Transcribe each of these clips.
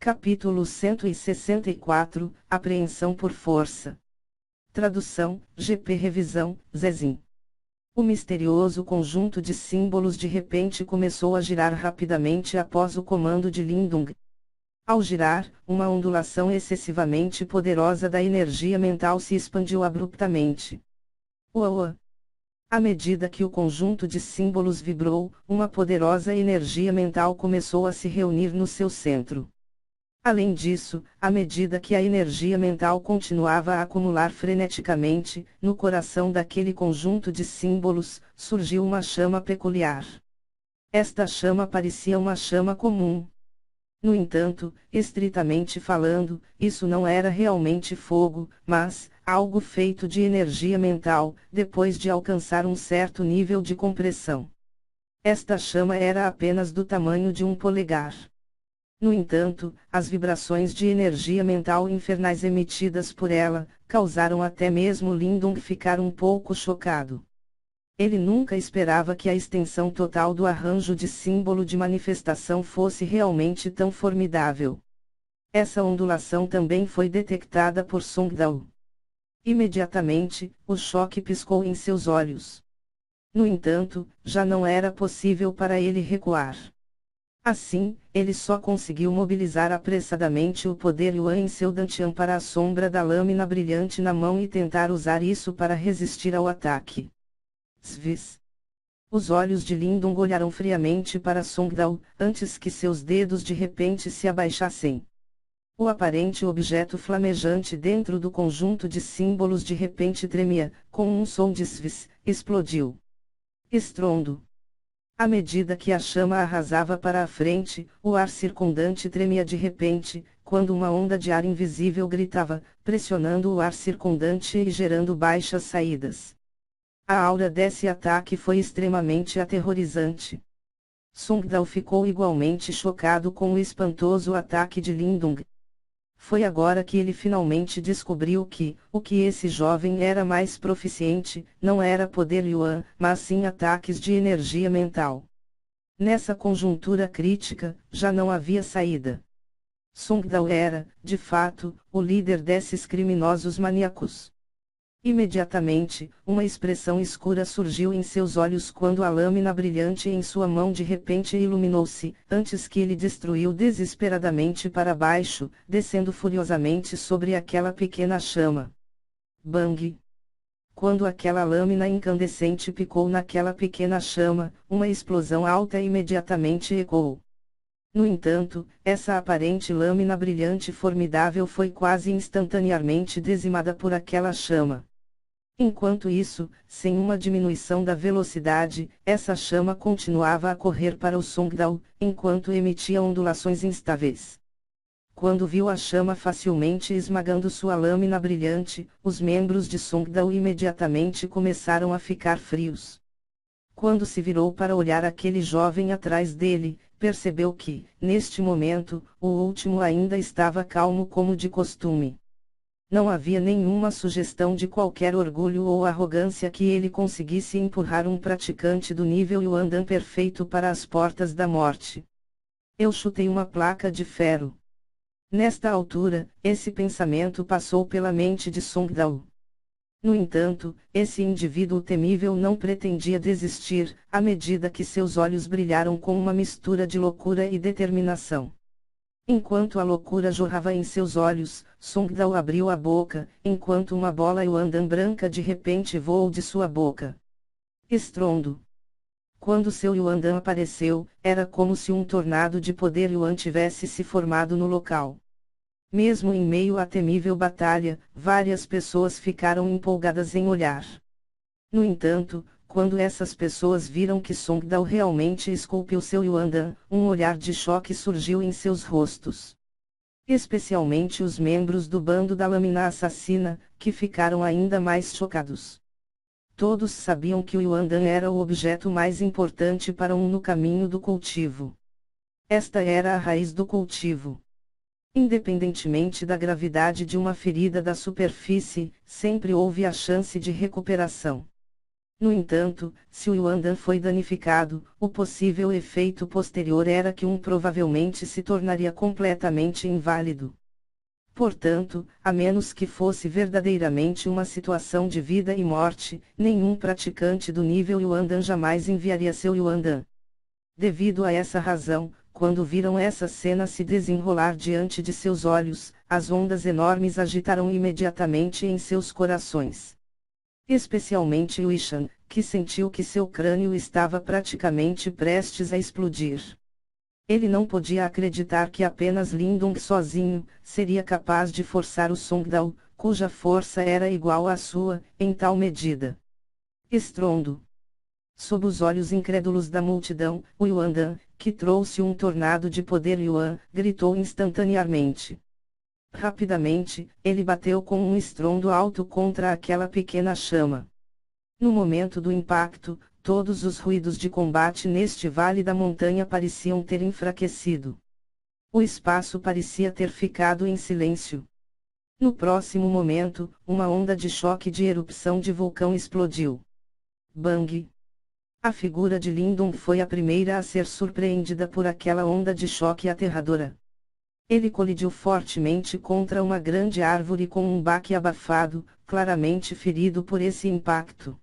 Capítulo 164, Apreensão por força. Tradução, GP Revisão, Zezin. O misterioso conjunto de símbolos de repente começou a girar rapidamente após o comando de Lindung. Ao girar, uma ondulação excessivamente poderosa da energia mental se expandiu abruptamente. Uau! À medida que o conjunto de símbolos vibrou, uma poderosa energia mental começou a se reunir no seu centro. Além disso, à medida que a energia mental continuava a acumular freneticamente, no coração daquele conjunto de símbolos, surgiu uma chama peculiar. Esta chama parecia uma chama comum. No entanto, estritamente falando, isso não era realmente fogo, mas algo feito de energia mental, depois de alcançar um certo nível de compressão. Esta chama era apenas do tamanho de um polegar. No entanto, as vibrações de energia mental infernais emitidas por ela, causaram até mesmo Lindung ficar um pouco chocado. Ele nunca esperava que a extensão total do arranjo de símbolo de manifestação fosse realmente tão formidável. Essa ondulação também foi detectada por Songdao. Imediatamente, o choque piscou em seus olhos. No entanto, já não era possível para ele recuar. Assim, ele só conseguiu mobilizar apressadamente o poder Yuan em seu dantian para a sombra da lâmina brilhante na mão e tentar usar isso para resistir ao ataque. Svis. Os olhos de Lindung olharam friamente para Songdao, antes que seus dedos de repente se abaixassem. O aparente objeto flamejante dentro do conjunto de símbolos de repente tremia, com um som de svis, explodiu. Estrondo. À medida que a chama arrasava para a frente, o ar circundante tremia de repente, quando uma onda de ar invisível gritava, pressionando o ar circundante e gerando baixas saídas. A aura desse ataque foi extremamente aterrorizante. Songdao ficou igualmente chocado com o espantoso ataque de Lindung. Foi agora que ele finalmente descobriu que, o que esse jovem era mais proficiente, não era poder Yuan, mas sim ataques de energia mental. Nessa conjuntura crítica, já não havia saída. Songdao era, de fato, o líder desses criminosos maníacos. Imediatamente, uma expressão escura surgiu em seus olhos quando a lâmina brilhante em sua mão de repente iluminou-se, antes que ele destruiu desesperadamente para baixo, descendo furiosamente sobre aquela pequena chama. Bang! Quando aquela lâmina incandescente picou naquela pequena chama, uma explosão alta imediatamente ecoou. No entanto, essa aparente lâmina brilhante formidável foi quase instantaneamente dizimada por aquela chama. Enquanto isso, sem uma diminuição da velocidade, essa chama continuava a correr para o Songdao, enquanto emitia ondulações instáveis. Quando viu a chama facilmente esmagando sua lâmina brilhante, os membros de Songdao imediatamente começaram a ficar frios. Quando se virou para olhar aquele jovem atrás dele, percebeu que, neste momento, o último ainda estava calmo como de costume. Não havia nenhuma sugestão de qualquer orgulho ou arrogância que ele conseguisse empurrar um praticante do nível Yuandan perfeito para as portas da morte. Eu chutei uma placa de ferro. Nesta altura, esse pensamento passou pela mente de Songdao. No entanto, esse indivíduo temível não pretendia desistir, à medida que seus olhos brilharam com uma mistura de loucura e determinação. Enquanto a loucura jorrava em seus olhos, Songdao abriu a boca, enquanto uma bola Yuandan branca de repente voou de sua boca. Estrondo. Quando seu Yuandan apareceu, era como se um tornado de poder Yuan tivesse se formado no local. Mesmo em meio à temível batalha, várias pessoas ficaram empolgadas em olhar. No entanto, quando essas pessoas viram que Songdao realmente esculpiu seu Yuandan, um olhar de choque surgiu em seus rostos. Especialmente os membros do bando da lâmina assassina, que ficaram ainda mais chocados. Todos sabiam que o Yuandan era o objeto mais importante para no caminho do cultivo. Esta era a raiz do cultivo. Independentemente da gravidade de uma ferida da superfície, sempre houve a chance de recuperação. No entanto, se o Yuandan foi danificado, o possível efeito posterior era que provavelmente se tornaria completamente inválido. Portanto, a menos que fosse verdadeiramente uma situação de vida e morte, nenhum praticante do nível Yuandan jamais enviaria seu Yuandan. Devido a essa razão, quando viram essa cena se desenrolar diante de seus olhos, as ondas enormes agitaram imediatamente em seus corações. Especialmente Wishan, que sentiu que seu crânio estava praticamente prestes a explodir. Ele não podia acreditar que apenas Lindong sozinho seria capaz de forçar o Songdao, cuja força era igual à sua, em tal medida. Estrondo. Sob os olhos incrédulos da multidão, o Yuandan, que trouxe um tornado de poder Yuan, gritou instantaneamente. Rapidamente, ele bateu com um estrondo alto contra aquela pequena chama. No momento do impacto, todos os ruídos de combate neste vale da montanha pareciam ter enfraquecido. O espaço parecia ter ficado em silêncio. No próximo momento, uma onda de choque de erupção de vulcão explodiu. Bang! A figura de Lindong foi a primeira a ser surpreendida por aquela onda de choque aterradora. Ele colidiu fortemente contra uma grande árvore com um baque abafado, claramente ferido por esse impacto.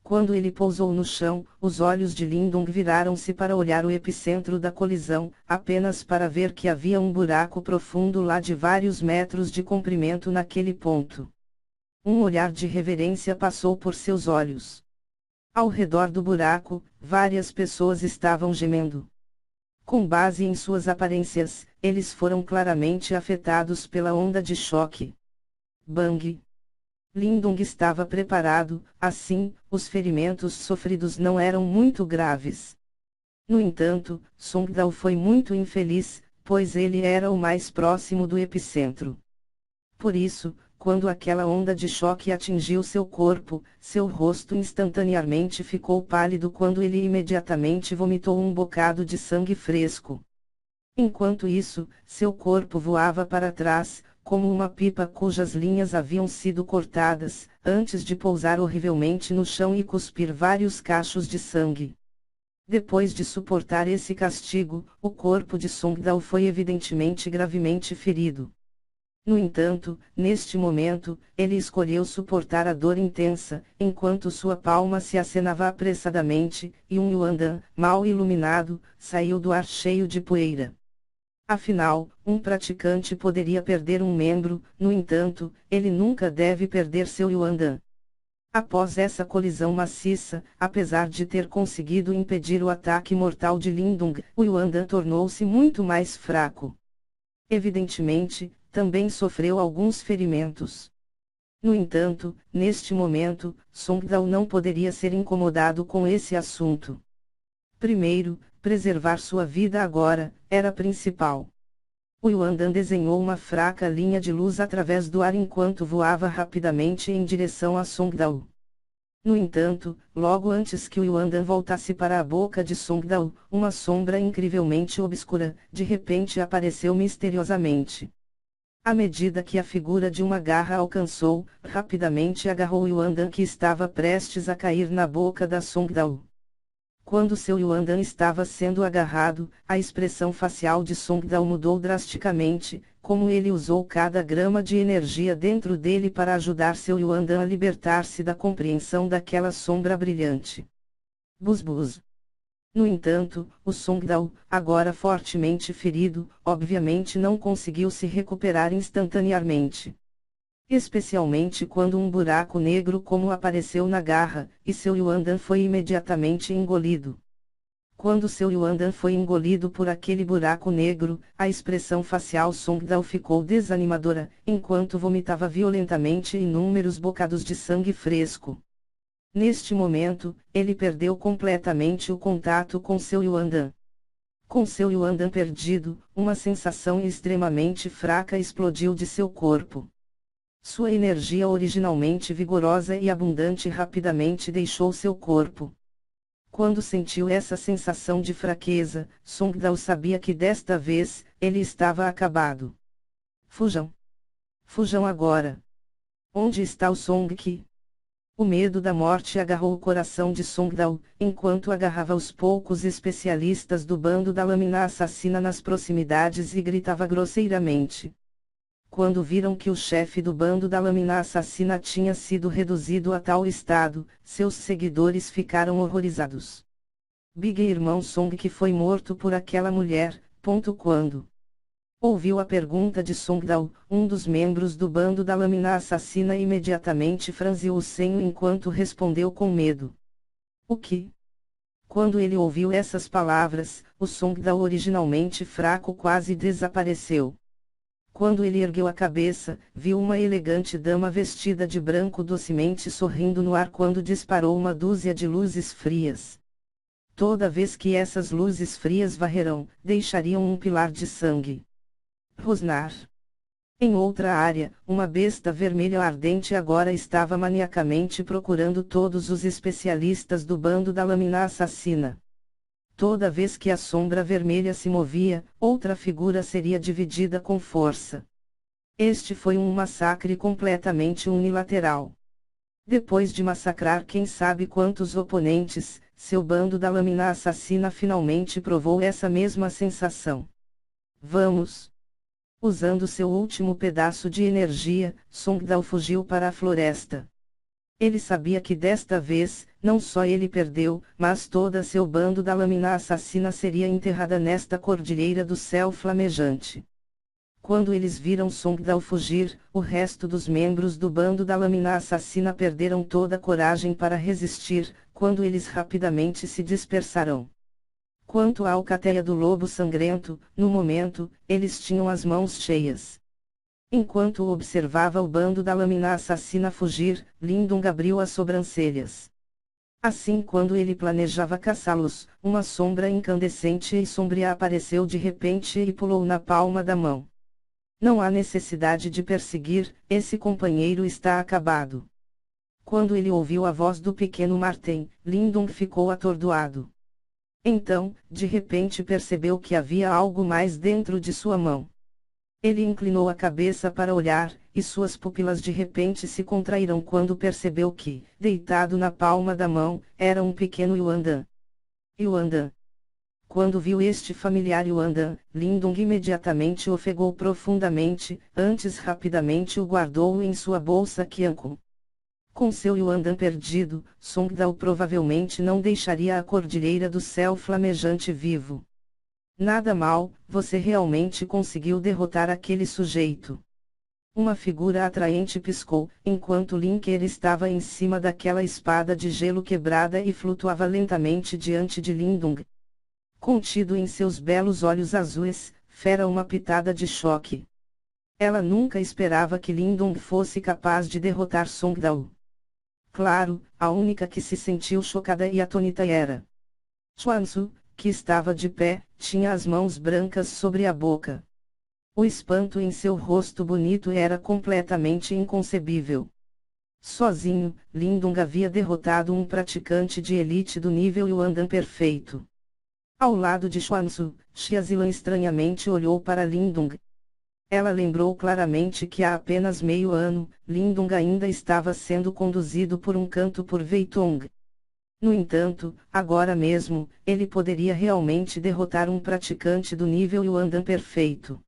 Quando ele pousou no chão, os olhos de Lindong viraram-se para olhar o epicentro da colisão, apenas para ver que havia um buraco profundo lá de vários metros de comprimento naquele ponto. Um olhar de reverência passou por seus olhos. Ao redor do buraco, várias pessoas estavam gemendo. Com base em suas aparências, eles foram claramente afetados pela onda de choque. Bang! Lindong estava preparado, assim, os ferimentos sofridos não eram muito graves. No entanto, Songdao foi muito infeliz, pois ele era o mais próximo do epicentro. Por isso, quando aquela onda de choque atingiu seu corpo, seu rosto instantaneamente ficou pálido quando ele imediatamente vomitou um bocado de sangue fresco. Enquanto isso, seu corpo voava para trás, como uma pipa cujas linhas haviam sido cortadas, antes de pousar horrivelmente no chão e cuspir vários cachos de sangue. Depois de suportar esse castigo, o corpo de Songdao foi evidentemente gravemente ferido. No entanto, neste momento, ele escolheu suportar a dor intensa, enquanto sua palma se acenava apressadamente, e um Yuandan, mal iluminado, saiu do ar cheio de poeira. Afinal, um praticante poderia perder um membro, no entanto, ele nunca deve perder seu Yuandan. Após essa colisão maciça, apesar de ter conseguido impedir o ataque mortal de Lindong, o Yuandan tornou-se muito mais fraco. Evidentemente, também sofreu alguns ferimentos. No entanto, neste momento, Songdao não poderia ser incomodado com esse assunto. Primeiro, preservar sua vida agora, era principal. O Yuandan desenhou uma fraca linha de luz através do ar enquanto voava rapidamente em direção a Songdao. No entanto, logo antes que o Yuandan voltasse para a boca de Songdao, uma sombra incrivelmente obscura, de repente apareceu misteriosamente. À medida que a figura de uma garra alcançou, rapidamente agarrou o Yuandan que estava prestes a cair na boca da Songdao. Quando seu Yuandan estava sendo agarrado, a expressão facial de Songdao mudou drasticamente, como ele usou cada grama de energia dentro dele para ajudar seu Yuandan a libertar-se da compreensão daquela sombra brilhante. Buzbuz. No entanto, o Songdao, agora fortemente ferido, obviamente não conseguiu se recuperar instantaneamente. Especialmente quando um buraco negro como apareceu na garra, e seu Yuandan foi imediatamente engolido. Quando seu Yuandan foi engolido por aquele buraco negro, a expressão facial Songdao ficou desanimadora, enquanto vomitava violentamente inúmeros bocados de sangue fresco. Neste momento, ele perdeu completamente o contato com seu Yuandan. Com seu Yuandan perdido, uma sensação extremamente fraca explodiu de seu corpo. Sua energia originalmente vigorosa e abundante rapidamente deixou seu corpo. Quando sentiu essa sensação de fraqueza, Songdao sabia que desta vez, ele estava acabado. Fujam! Fujam agora! Onde está o Songqi? O medo da morte agarrou o coração de Songdao, enquanto agarrava os poucos especialistas do bando da lâmina assassina nas proximidades e gritava grosseiramente. Quando viram que o chefe do bando da lâmina assassina tinha sido reduzido a tal estado, seus seguidores ficaram horrorizados. Big Irmão Song que foi morto por aquela mulher, quando ouviu a pergunta de Songdao, um dos membros do bando da lâmina assassina imediatamente franziu o senho enquanto respondeu com medo. O que? Quando ele ouviu essas palavras, o Songdao originalmente fraco quase desapareceu. Quando ele ergueu a cabeça, viu uma elegante dama vestida de branco docemente sorrindo no ar quando disparou uma dúzia de luzes frias. Toda vez que essas luzes frias varrerão, deixariam um pilar de sangue. Rosnar. Em outra área, uma besta vermelha ardente agora estava maniacamente procurando todos os especialistas do bando da lâmina assassina. Toda vez que a sombra vermelha se movia, outra figura seria dividida com força. Este foi um massacre completamente unilateral. Depois de massacrar quem sabe quantos oponentes, seu bando da lâmina assassina finalmente provou essa mesma sensação. Vamos! Usando seu último pedaço de energia, Songdao fugiu para a floresta. Ele sabia que desta vez, não só ele perdeu, mas toda seu bando da lâmina assassina seria enterrada nesta cordilheira do céu flamejante. Quando eles viram Songdao fugir, o resto dos membros do bando da lâmina assassina perderam toda a coragem para resistir, quando eles rapidamente se dispersaram. Quanto à alcateia do lobo sangrento, no momento, eles tinham as mãos cheias. Enquanto observava o bando da lâmina assassina fugir, Lindung abriu as sobrancelhas. Assim, quando ele planejava caçá-los, uma sombra incandescente e sombria apareceu de repente e pulou na palma da mão. Não há necessidade de perseguir, esse companheiro está acabado. Quando ele ouviu a voz do pequeno Martin, Lindung ficou atordoado. Então, de repente percebeu que havia algo mais dentro de sua mão. Ele inclinou a cabeça para olhar, e suas pupilas de repente se contraíram quando percebeu que, deitado na palma da mão, era um pequeno Yuandan. Yuandan. Quando viu este familiar Yuandan, Lindung imediatamente ofegou profundamente, antes rapidamente o guardou em sua bolsa Qianku. Com seu Yuandan perdido, Songdao provavelmente não deixaria a cordilheira do céu flamejante vivo. Nada mal, você realmente conseguiu derrotar aquele sujeito. Uma figura atraente piscou, enquanto Linker estava em cima daquela espada de gelo quebrada e flutuava lentamente diante de Lindung. Contido em seus belos olhos azuis, fera uma pitada de choque. Ela nunca esperava que Lindung fosse capaz de derrotar Songdao. Claro, a única que se sentiu chocada e atônita era Xuanzu, que estava de pé, tinha as mãos brancas sobre a boca. O espanto em seu rosto bonito era completamente inconcebível. Sozinho, Lindung havia derrotado um praticante de elite do nível Yuandan perfeito. Ao lado de Xuanzu, Xiazilan estranhamente olhou para Lindung. Ela lembrou claramente que há apenas meio ano, Lindung ainda estava sendo conduzido por um canto por Weitong. No entanto, agora mesmo, ele poderia realmente derrotar um praticante do nível Yuandan perfeito.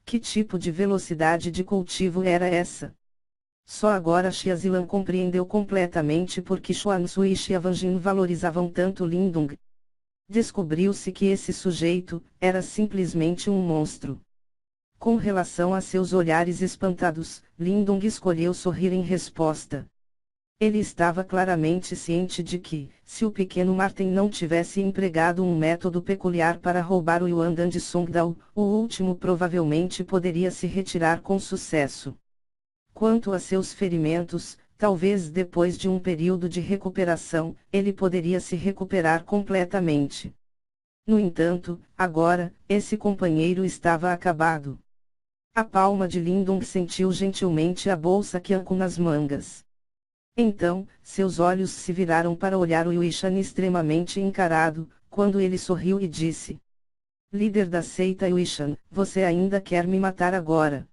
Que tipo de velocidade de cultivo era essa? Só agora Xiazilan compreendeu completamente por que Xuanzu e Xiavanjin valorizavam tanto Lindung. Descobriu-se que esse sujeito era simplesmente um monstro. Com relação a seus olhares espantados, Lindung escolheu sorrir em resposta. Ele estava claramente ciente de que, se o pequeno Martin não tivesse empregado um método peculiar para roubar o Yuandan de Songdao, o último provavelmente poderia se retirar com sucesso. Quanto a seus ferimentos, talvez depois de um período de recuperação, ele poderia se recuperar completamente. No entanto, agora, esse companheiro estava acabado. A palma de Lindung sentiu gentilmente a bolsa Qianku nas mangas. Então, seus olhos se viraram para olhar o Yuishan extremamente encarado, quando ele sorriu e disse: Líder da seita Yuishan, você ainda quer me matar agora?